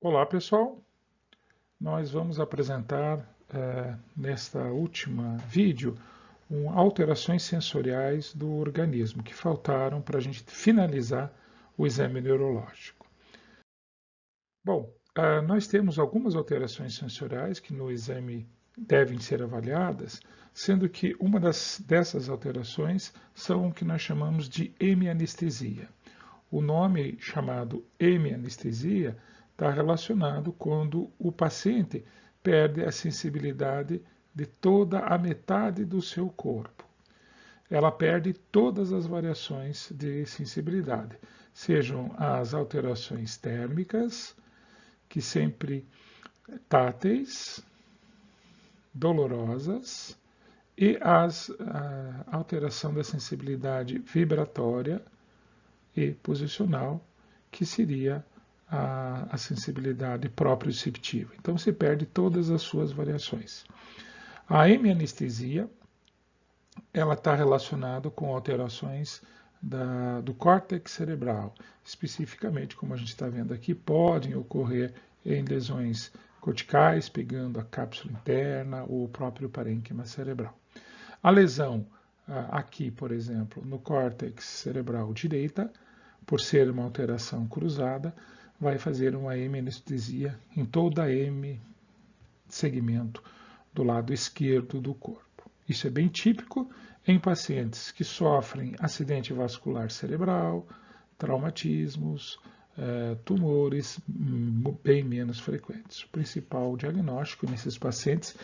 Olá, pessoal. Nós vamos apresentar nesta última vídeo alterações sensoriais do organismo que faltaram para a gente finalizar o exame neurológico. Bom, nós temos algumas alterações sensoriais que no exame devem ser avaliadas, sendo que uma dessas alterações são o que nós chamamos de hemianestesia. O nome chamado hemianestesia está relacionado quando o paciente perde a sensibilidade de toda a metade do seu corpo. Ela perde todas as variações de sensibilidade, sejam as alterações térmicas, que sempre táteis, dolorosas, e a alteração da sensibilidade vibratória e posicional, que seria a sensibilidade proprioceptiva. Então, se perde todas as suas variações. A hemianestesia, ela está relacionada com alterações do córtex cerebral. Especificamente, como a gente está vendo aqui, podem ocorrer em lesões corticais, pegando a cápsula interna ou o próprio parênquima cerebral. A lesão aqui, por exemplo, no córtex cerebral direita, por ser uma alteração cruzada, vai fazer uma hemianestesia em toda a segmento do lado esquerdo do corpo. Isso é bem típico em pacientes que sofrem acidente vascular cerebral, traumatismos, tumores bem menos frequentes. O principal diagnóstico nesses pacientes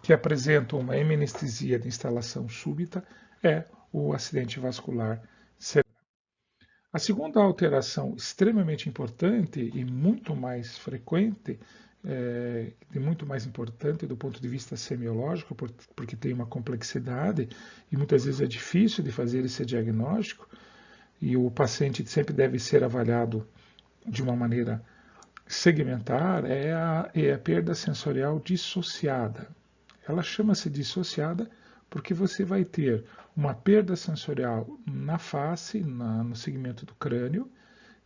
que apresentam uma hemianestesia de instalação súbita é o acidente vascular cerebral. A segunda alteração extremamente importante e muito mais frequente, muito mais importante do ponto de vista semiológico, porque tem uma complexidade e muitas vezes é difícil de fazer esse diagnóstico, e o paciente sempre deve ser avaliado de uma maneira segmentar, é a perda sensorial dissociada. Ela chama-se dissociada porque você vai ter uma perda sensorial na face, no segmento do crânio,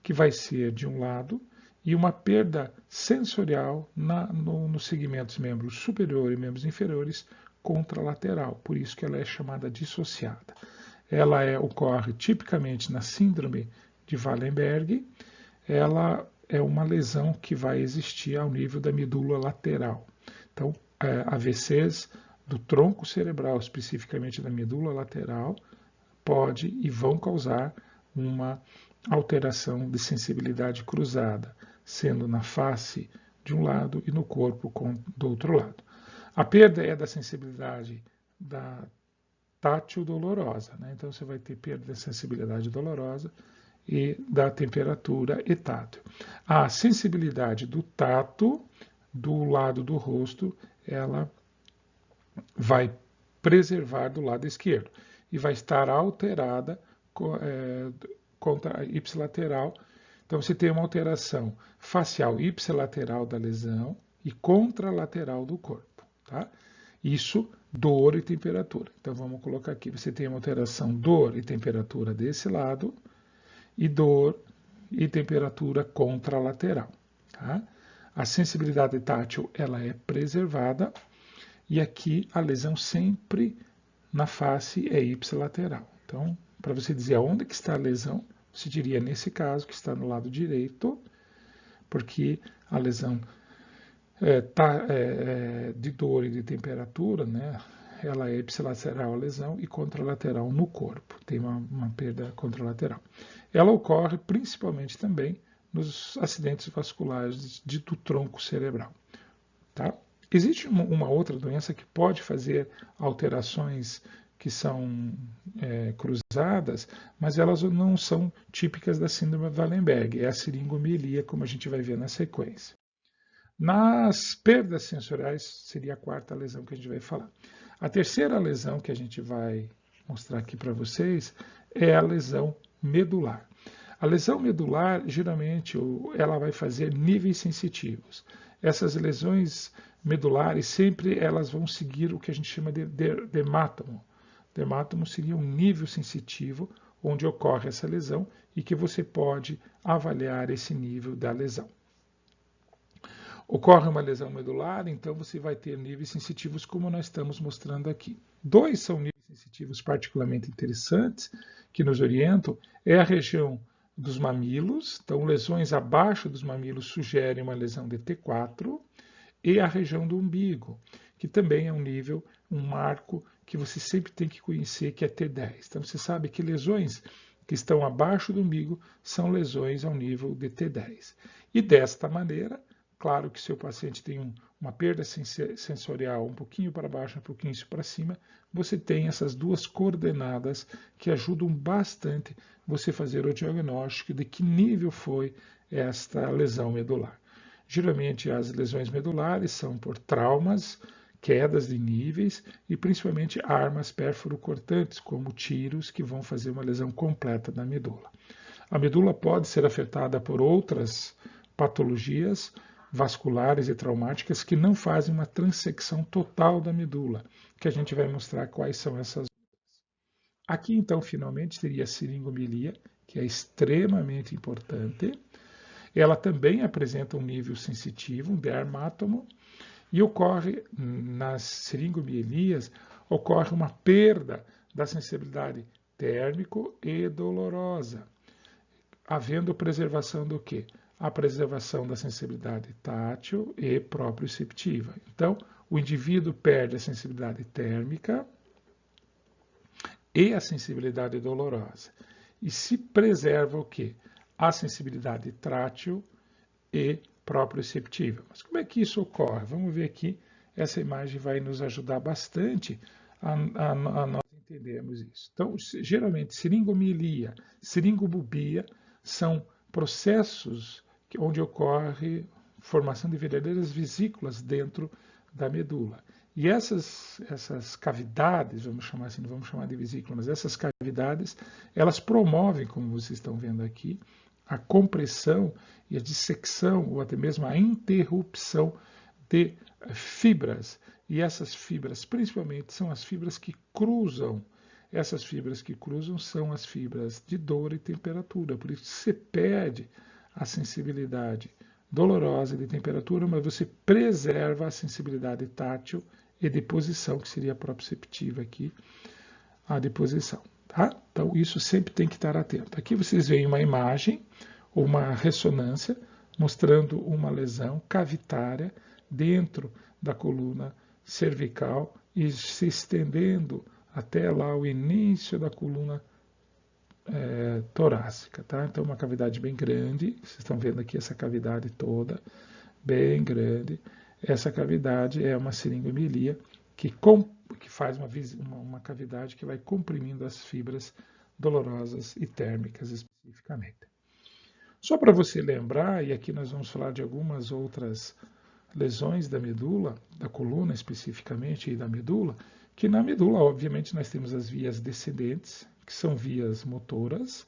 que vai ser de um lado, e uma perda sensorial nos segmentos membros superior e membros inferiores contralateral. Por isso que ela é chamada dissociada. Ela ocorre tipicamente na síndrome de Wallenberg. Ela é uma lesão que vai existir ao nível da medula lateral. Então, AVCs do tronco cerebral, especificamente da medula lateral, pode e vão causar uma alteração de sensibilidade cruzada, sendo na face de um lado e no corpo do outro lado. A perda é da sensibilidade da tátil dolorosa, né? Então você vai ter perda da sensibilidade dolorosa e da temperatura e tátil. A sensibilidade do tato do lado do rosto, ela vai preservar do lado esquerdo e vai estar alterada contra a ipsilateral. Então, você tem uma alteração facial ipsilateral da lesão e contralateral do corpo. Tá? Isso, dor e temperatura. Então, vamos colocar aqui. Você tem uma alteração dor e temperatura desse lado e dor e temperatura contralateral. Tá? A sensibilidade tátil ela é preservada. E aqui a lesão sempre na face é ipsilateral. Então, para você dizer aonde que está a lesão, você diria nesse caso que está no lado direito, porque a lesão de dor e de temperatura, né? Ela é ipsilateral a lesão e contralateral no corpo, tem uma perda contralateral. Ela ocorre principalmente também nos acidentes vasculares do tronco cerebral. Tá? Existe uma outra doença que pode fazer alterações que são cruzadas, mas elas não são típicas da síndrome de Wallenberg, é a siringomielia, como a gente vai ver na sequência. Nas perdas sensoriais, seria a quarta lesão que a gente vai falar. A terceira lesão que a gente vai mostrar aqui para vocês é a lesão medular. A lesão medular, geralmente, ela vai fazer níveis sensitivos. Essas lesões medulares sempre elas vão seguir o que a gente chama de dermátomo. Dermátomo seria um nível sensitivo onde ocorre essa lesão e que você pode avaliar esse nível da lesão. Ocorre uma lesão medular, então você vai ter níveis sensitivos como nós estamos mostrando aqui. Dois são níveis sensitivos particularmente interessantes que nos orientam, é a região dos mamilos, então lesões abaixo dos mamilos sugerem uma lesão de T4, e a região do umbigo, que também é um nível, um marco que você sempre tem que conhecer, que é T10. Então você sabe que lesões que estão abaixo do umbigo são lesões ao nível de T10. E desta maneira, claro que se o paciente tem uma perda sensorial um pouquinho para baixo, um pouquinho para cima, você tem essas duas coordenadas que ajudam bastante você fazer o diagnóstico de que nível foi esta lesão medular. Geralmente as lesões medulares são por traumas, quedas de níveis e principalmente armas pérfuro-cortantes, como tiros, que vão fazer uma lesão completa da medula. A medula pode ser afetada por outras patologias vasculares e traumáticas que não fazem uma transecção total da medula, que a gente vai mostrar quais são essas. Aqui, então, finalmente, seria a siringomilia, que é extremamente importante. Ela também apresenta um nível sensitivo, um dermátomo, e ocorre, nas seringomielias, ocorre uma perda da sensibilidade térmico e dolorosa, havendo preservação do quê? A preservação da sensibilidade tátil e proprioceptiva. Então, o indivíduo perde a sensibilidade térmica e a sensibilidade dolorosa. E se preserva o quê? A sensibilidade tátil e proprioceptiva. Mas como é que isso ocorre? Vamos ver aqui, essa imagem vai nos ajudar bastante a nós entendermos isso. Então, geralmente, seringomilia, seringobubia são processos onde ocorre formação de verdadeiras vesículas dentro da medula. E essas cavidades, vamos chamar assim, não vamos chamar de vesícula, mas essas cavidades, elas promovem, como vocês estão vendo aqui, a compressão e a dissecção, ou até mesmo a interrupção de fibras. E essas fibras, principalmente, são as fibras que cruzam. Essas fibras que cruzam são as fibras de dor e temperatura. Por isso você perde a sensibilidade dolorosa de temperatura, mas você preserva a sensibilidade tátil e de posição, que seria a proprioceptiva aqui, a de posição. Tá? Então, isso sempre tem que estar atento. Aqui vocês veem uma imagem, uma ressonância, mostrando uma lesão cavitária dentro da coluna cervical e se estendendo até lá o início da coluna torácica. Tá? Então, uma cavidade bem grande, vocês estão vendo aqui essa cavidade toda, bem grande. Essa cavidade é uma seringomilia que faz uma cavidade que vai comprimindo as fibras dolorosas e térmicas especificamente. Só para você lembrar, e aqui nós vamos falar de algumas outras lesões da medula, da coluna especificamente e da medula, que na medula, obviamente, nós temos as vias descendentes, que são vias motoras,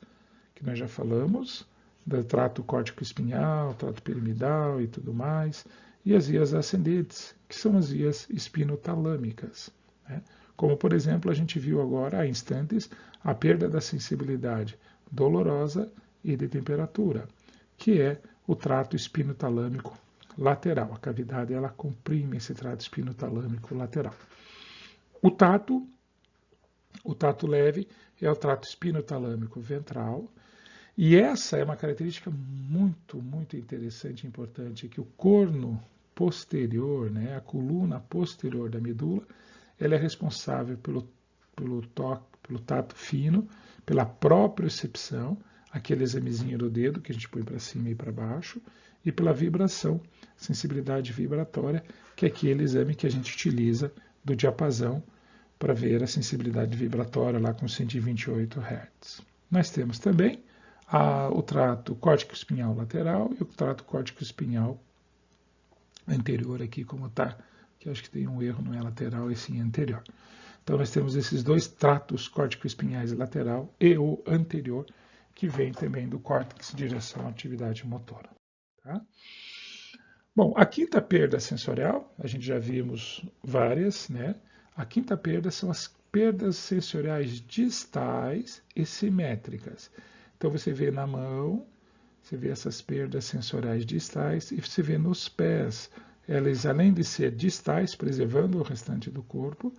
que nós já falamos, do trato córtico-espinhal, trato piramidal e tudo mais, e as vias ascendentes, que são as vias espinotalâmicas. Né? Como, por exemplo, a gente viu agora, há instantes, a perda da sensibilidade dolorosa e de temperatura, que é o trato espinotalâmico lateral. A cavidade ela comprime esse trato espinotalâmico lateral. O tato leve é o trato espinotalâmico ventral. E essa é uma característica muito, muito interessante e importante, que o corno posterior, né, a coluna posterior da medula, ela é responsável pelo tato fino, pela propriocepção, aquele examezinho do dedo que a gente põe para cima e para baixo, e pela vibração, sensibilidade vibratória, que é aquele exame que a gente utiliza do diapasão para ver a sensibilidade vibratória lá com 128 Hz. Nós temos também o trato córtico-espinhal lateral e o trato córtico-espinhal anterior aqui, como está, que acho que tem um erro, não é lateral e sim anterior. Então nós temos esses dois tratos córtico-espinhais lateral e o anterior, que vem também do córtex de direção à atividade motora. Tá? Bom, a quinta perda sensorial, a gente já vimos várias, né? A quinta perda são as perdas sensoriais distais e simétricas. Então você vê na mão, você vê essas perdas sensoriais distais e você vê nos pés, eles além de ser distais, preservando o restante do corpo,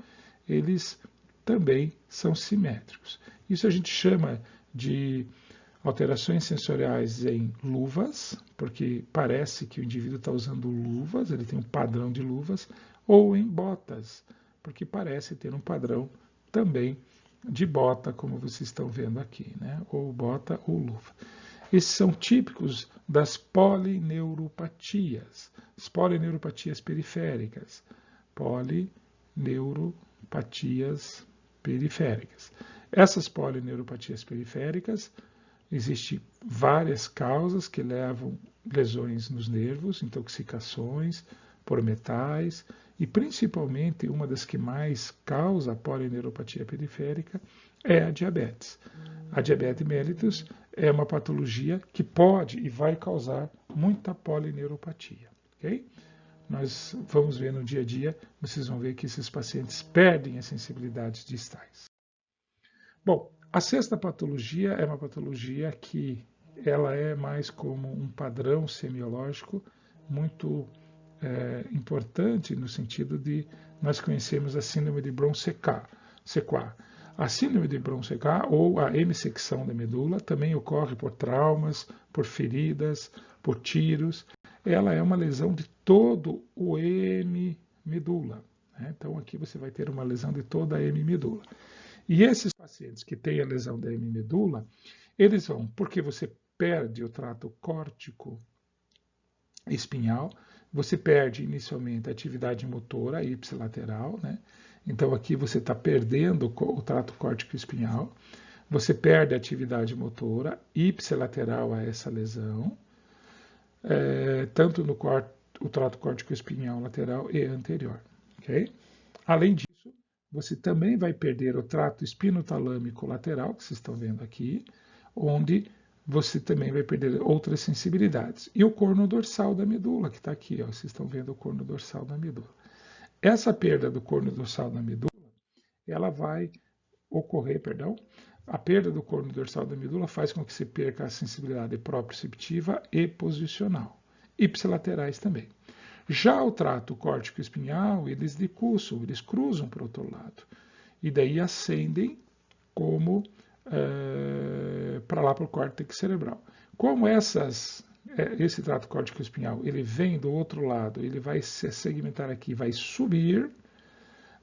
eles também são simétricos. Isso a gente chama de alterações sensoriais em luvas, porque parece que o indivíduo está usando luvas, ele tem um padrão de luvas, ou em botas, porque parece ter um padrão também de bota, como vocês estão vendo aqui, né? Ou bota ou luva. Esses são típicos das polineuropatias, as polineuropatias periféricas. Polineuropatias periféricas. Essas polineuropatias periféricas, existem várias causas que levam lesões nos nervos, intoxicações por metais, e principalmente uma das que mais causa a polineuropatia periférica é a diabetes. A diabetes mellitus é uma patologia que pode e vai causar muita polineuropatia. Okay? Nós vamos ver no dia a dia, vocês vão ver que esses pacientes perdem as sensibilidades distais. Bom, a sexta patologia é uma patologia que ela é mais como um padrão semiológico muito importante no sentido de nós conhecemos a síndrome de Brown-Séquard. A síndrome de Brown-Séquard, ou a hemissecção da medula, também ocorre por traumas, por feridas, por tiros. Ela é uma lesão de todo o hemimedula. Né? Então, aqui você vai ter uma lesão de toda a hemimedula. E esses pacientes que têm a lesão da hemimedula, eles vão, porque você perde o trato córtico espinhal, você perde inicialmente a atividade motora ipsilateral, né? Então aqui você está perdendo o trato córtico espinhal, você perde a atividade motora ipsilateral a essa lesão, tanto no o trato córtico espinhal lateral e anterior. Okay? Além disso, você também vai perder o trato espinotalâmico lateral, que vocês estão vendo aqui, onde você também vai perder outras sensibilidades. E o corno dorsal da medula, que está aqui, ó, vocês estão vendo o corno dorsal da medula. Essa perda do corno dorsal da medula, ela vai ocorrer, a perda do corno dorsal da medula faz com que se perca a sensibilidade proprioceptiva e posicional, ipsilaterais também. Já o trato córtico espinhal, eles decussam, eles cruzam para o outro lado, e daí ascendem como para lá para o córtex cerebral. Como esse trato córtico espinhal ele vem do outro lado, ele vai se segmentar aqui, vai subir,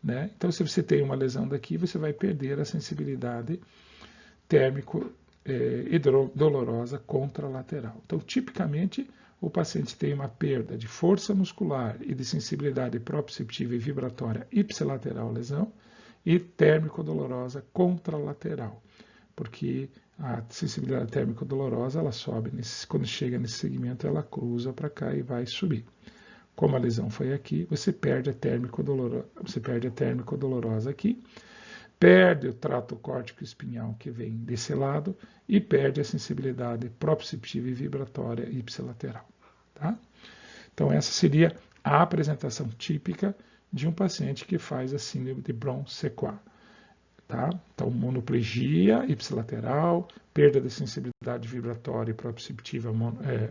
né? Então, se você tem uma lesão daqui, você vai perder a sensibilidade térmico e dolorosa contralateral. Então, tipicamente, o paciente tem uma perda de força muscular e de sensibilidade proprioceptiva e vibratória ipsilateral lesão e térmico-dolorosa contralateral, porque a sensibilidade térmico-dolorosa ela sobe, quando chega nesse segmento ela cruza para cá e vai subir. Como a lesão foi aqui, você perde a térmico-dolorosa aqui, perde o trato córtico espinhal que vem desse lado e perde a sensibilidade proprioceptiva e vibratória ipsilateral. Tá? Então essa seria a apresentação típica de um paciente que faz a síndrome de Brown-Séquard. Tá? Então, monoplegia ipsilateral, perda da sensibilidade vibratória e proprioceptiva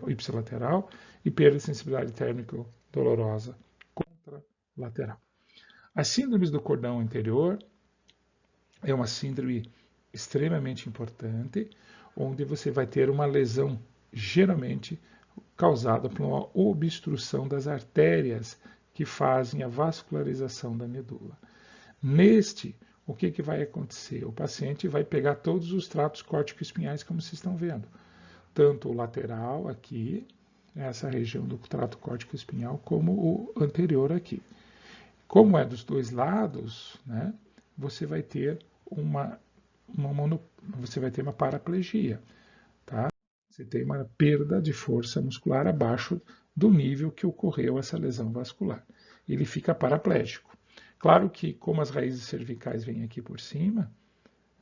ipsilateral e perda de sensibilidade térmico-dolorosa contralateral. As síndromes do cordão anterior é uma síndrome extremamente importante, onde você vai ter uma lesão, geralmente causada por uma obstrução das artérias que fazem a vascularização da medula. O que vai acontecer? O paciente vai pegar todos os tratos córtico-espinhais, como vocês estão vendo. Tanto o lateral aqui, essa região do trato córtico-espinhal, como o anterior aqui. Como é dos dois lados, né, você vai ter uma paraplegia. Tá? Você tem uma perda de força muscular abaixo do nível que ocorreu essa lesão vascular. Ele fica paraplégico. Claro que, como as raízes cervicais vêm aqui por cima,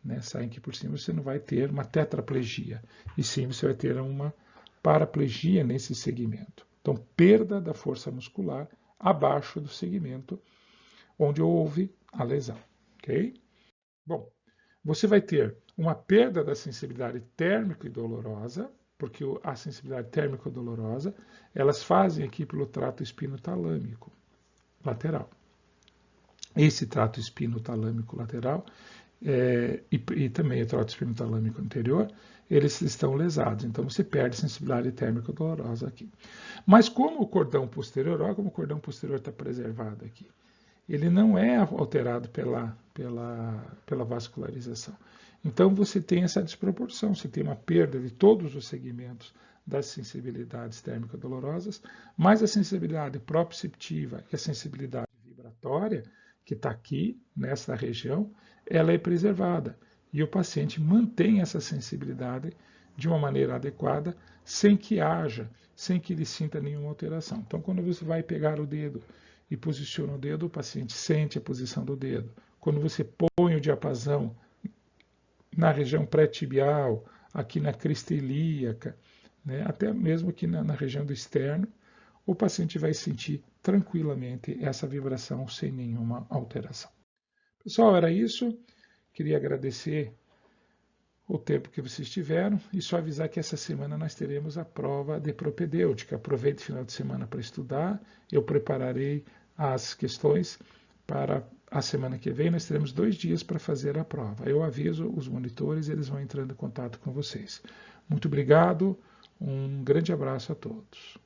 né, saem aqui por cima, você não vai ter uma tetraplegia, e sim você vai ter uma paraplegia nesse segmento. Então, perda da força muscular abaixo do segmento onde houve a lesão. Okay? Bom, você vai ter uma perda da sensibilidade térmica e dolorosa porque a sensibilidade térmica dolorosa, elas fazem aqui pelo trato espinotalâmico lateral. Esse trato espinotalâmico lateral e também o trato espinotalâmico anterior, eles estão lesados. Então você perde sensibilidade térmica dolorosa aqui. Mas como o cordão posterior, olha como o cordão posterior está preservado aqui, ele não é alterado pela vascularização. Então você tem essa desproporção, você tem uma perda de todos os segmentos das sensibilidades térmicas dolorosas, mas a sensibilidade proprioceptiva e a sensibilidade vibratória, que está aqui, nessa região, ela é preservada. E o paciente mantém essa sensibilidade de uma maneira adequada, sem que ele sinta nenhuma alteração. Então, quando você vai pegar o dedo e posiciona o dedo, o paciente sente a posição do dedo. Quando você põe o diapasão na região pré-tibial, aqui na crista ilíaca, né, até mesmo aqui na região do externo, o paciente vai sentir tranquilamente essa vibração sem nenhuma alteração. Pessoal, era isso. Queria agradecer o tempo que vocês tiveram e só avisar que essa semana nós teremos a prova de propedêutica. Aproveite o final de semana para estudar. Eu prepararei as questões para a semana que vem. Nós teremos 2 dias para fazer a prova. Eu aviso os monitores e eles vão entrando em contato com vocês. Muito obrigado. Um grande abraço a todos.